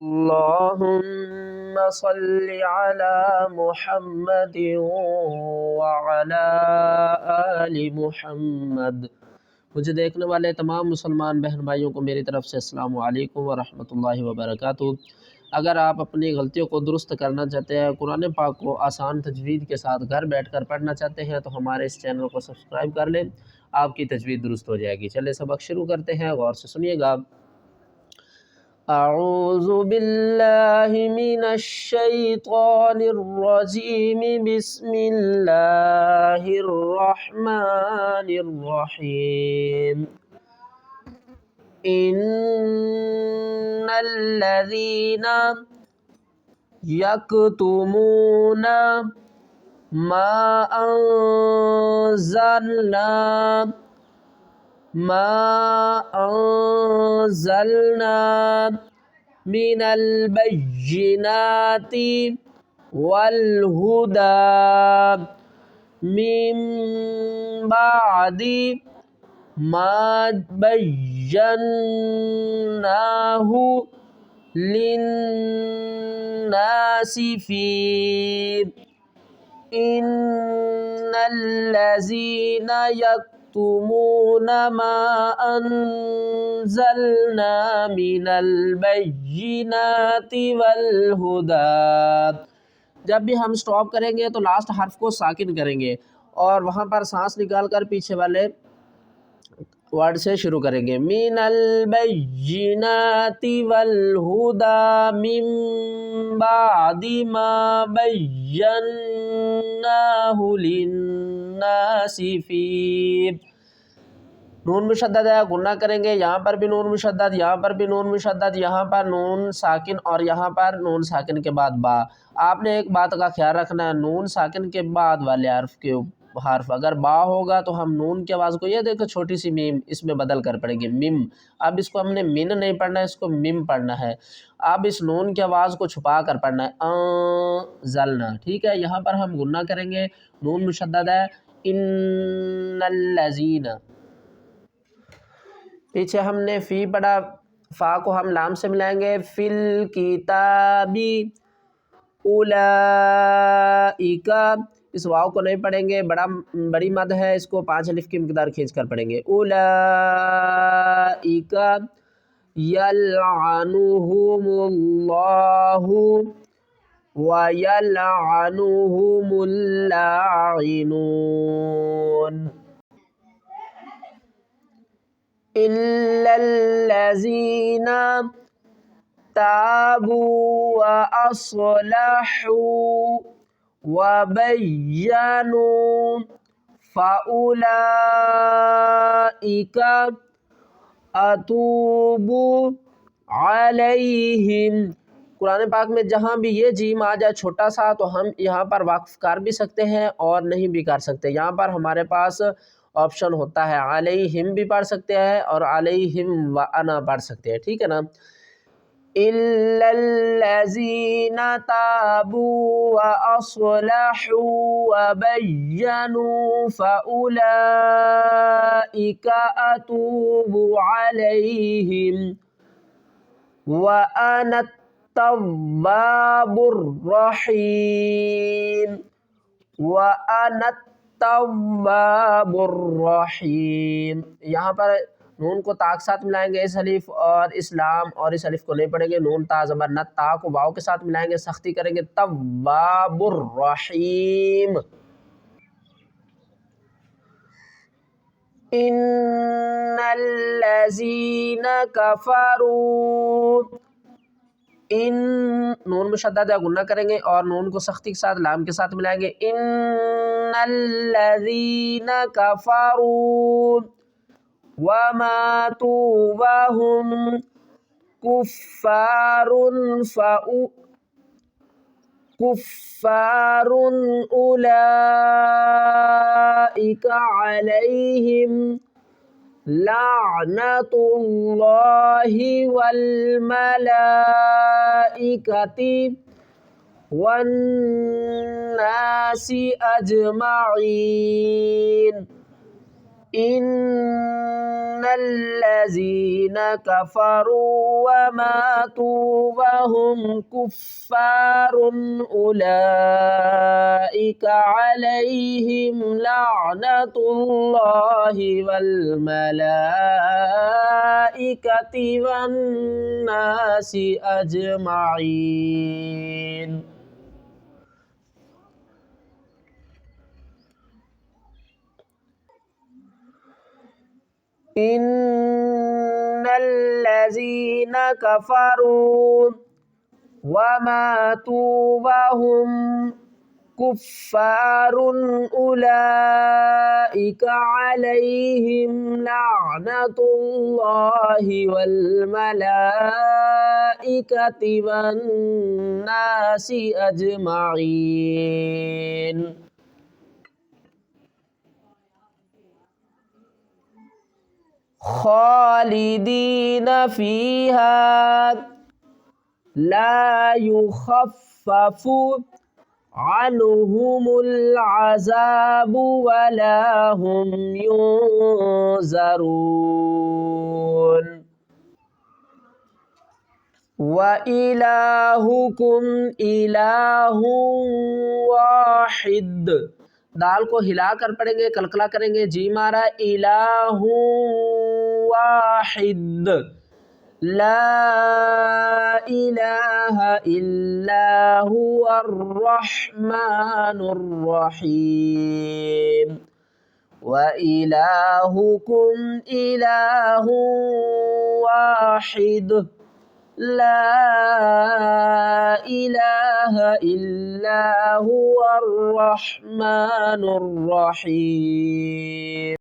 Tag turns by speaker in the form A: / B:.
A: अल्लाहुम्मा सल्लि अला मुहम्मद व अला आलि मुहम्मद। मुझे देखने वाले तमाम मुसलमान बहन भाइयों को मेरी तरफ़ से अस्सलामु अलैकुम व रहमतुल्लाहि व बरकातुहू। अगर आप अपनी गलतियों को दुरुस्त करना चाहते हैं, कुरान पाक को आसान तजवीद के साथ घर बैठकर पढ़ना चाहते हैं, तो हमारे इस चैनल को सब्सक्राइब कर लें, आपकी तजवीद दुरुस्त हो जाएगी। चलिए सबक शुरू करते हैं, गौर से सुनिएगा। अऊज़ु बिल्लाहि मिनश शैतानिर रजीम, बिस्मिल्लाहिर रहमानिर रहीम। इन्नल्लज़ीना यक्तुमूना मा अंज़लना मिनल बय्यिनाति वल हुदा मिन बादि मा बय्यन्नाहु लिन्नासि फी इन्नल्लज़ीना यक्तुमूना मा अंज़लना मिनल बय्यिनाति वल हुदा। जब भी हम स्टॉप करेंगे तो लास्ट हर्फ को साकिन करेंगे और वहाँ पर सांस निकाल कर पीछे वाले वर्ड से शुरू करेंगे। मिनल बय्यिनाति वल हुदा मिन बादि मा बय्यन्नाहु लिन्नासि फी। नून मुशद्दद है, गुन्ना करेंगे, यहाँ पर भी नून मुशद्दद, यहाँ पर भी नून मुशद्दद, यहाँ पर नून साकिन और यहाँ पर नून साकिन के बाद बा। आपने एक बात का ख्याल रखना है, नून साकिन के बाद वाले हर्फ अगर बा होगा तो हम नून की आवाज़ को, ये देखो छोटी सी मीम, इसमें बदल कर पढ़ेंगे मिम। अब इसको हमने मिन नहीं पढ़ना है, इसको मिम पढ़ना है। अब इस नून की आवाज़ को छुपा कर पढ़ना है, जलना, ठीक है। यहाँ पर हम गुन्ना करेंगे, नून मुशद्दद है, इन्नल्लज़ीना। पीछे हमने फ़ी पढ़ा, फ़ा को हम लाम से मिलाएंगे, फिल किताबी उलाइका। इस वाव को नहीं पढ़ेंगे, बड़ी मद है, इसको 5 अलिफ की मिक़दार खींच कर पढ़ेंगे। उलाइका यलअनुहुमुल्लाहु व यलअनुहुमुल लाइनून। इल्लल्लज़ीना ताबू व अस्लहू व बय्यनू फ़उलाइका अतूबु अलैहिम। कुरान पाक में जहाँ भी ये जीम आ जाए छोटा सा, तो हम यहाँ पर वक्फ कर भी सकते हैं और नहीं भी कर सकते। यहाँ पर हमारे पास ऑप्शन होता है, अलैहिम भी पढ़ सकते हैं और अलैहिम व अना पढ़ सकते हैं, ठीक है ना। इल्लल्लज़ीना ताबू व अस्लहू व बय्यनू फ़उलाइका अतूबु अलैहिम व अना तव्वाबुर रहीम व अना तव्वाबुर रहीम। यहाँ पर नून को ता के साथ मिलाएंगे, इस अलिफ और इस लाम और इस अलिफ को नहीं पढ़ेंगे। नून ता ज़बर न, ता को वाव के साथ मिलाएंगे, सख्ती करेंगे, तव्वाबुर रहीम। इन्नल्लज़ीना कफ़रू, इन नून मुशद्दद है, गुन्ना करेंगे और नून को सख्ती के साथ लाम के साथ मिलाएंगे। इन्नल्लज़ीना कफ़रू व मातू व हुम कुफ़्फ़ारुन उलाइका अलैहिम लाअनतुल्लाहि वल मलाइकति वन्नासि अजमाइन। إن الذين كفروا وماتوا وهم كفار أولئك عليهم لعنة الله والملائكة والناس أجمعين. إن الذين كفروا وماتوا وهم كفار أولئك عليهم لعنة الله والملائكة والناس أجمعين. خالدين فيها لا يخفف عنهم العذاب ولا هم ينذرون. وإلهكم इलाह वाहिद। दाल को हिलाकर पढ़ेंगे, कलकला करेंगे, जी मारा। इलाहु वाहिद ला इलाहा इल्ला हुवर रहमानुर रहीम। व इलाहुकुम इलाहु वाहिद ला इलाहा इल्ला हुवर रहमानुर रहीम।